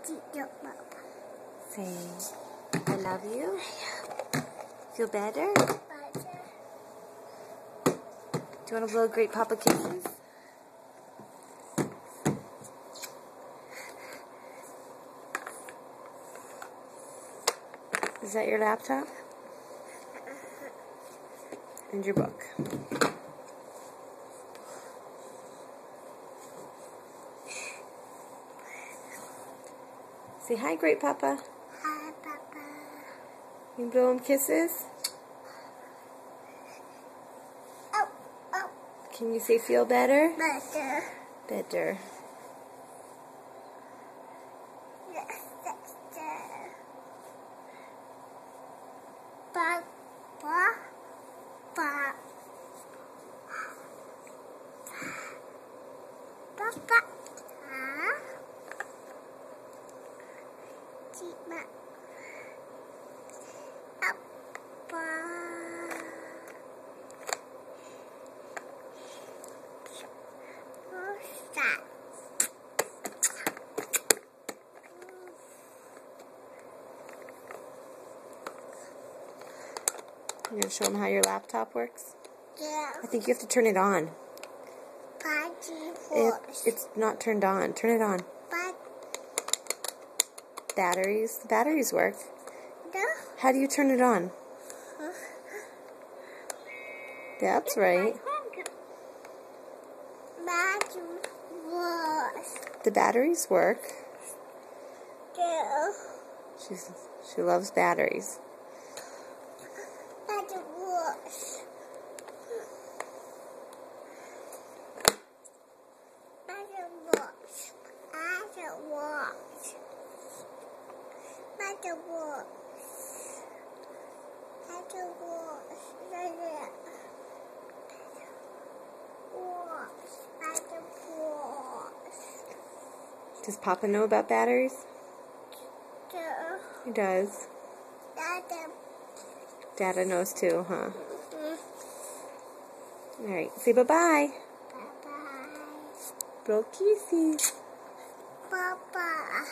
Say, I love you. Feel better? Do you want to blow Great Papa kisses? Is that your laptop? And your book. Say hi, Great Papa. Hi, Papa. You blow him kisses? Oh, oh. Can you say feel better? Better. Better. Yes, that's there. Papa. Papa. Papa. Cima. Apa? Rosa. You gonna show him how your laptop works? Yeah. I think you have to turn it on. It's not turned on. Turn it on. Batteries. The batteries work. How do you turn it on? That's right. The batteries work. She loves batteries. Does Papa know about batteries? He does. Dada knows too, huh? Alright, say bye-bye. Bye-bye. Blow kisses. Papa.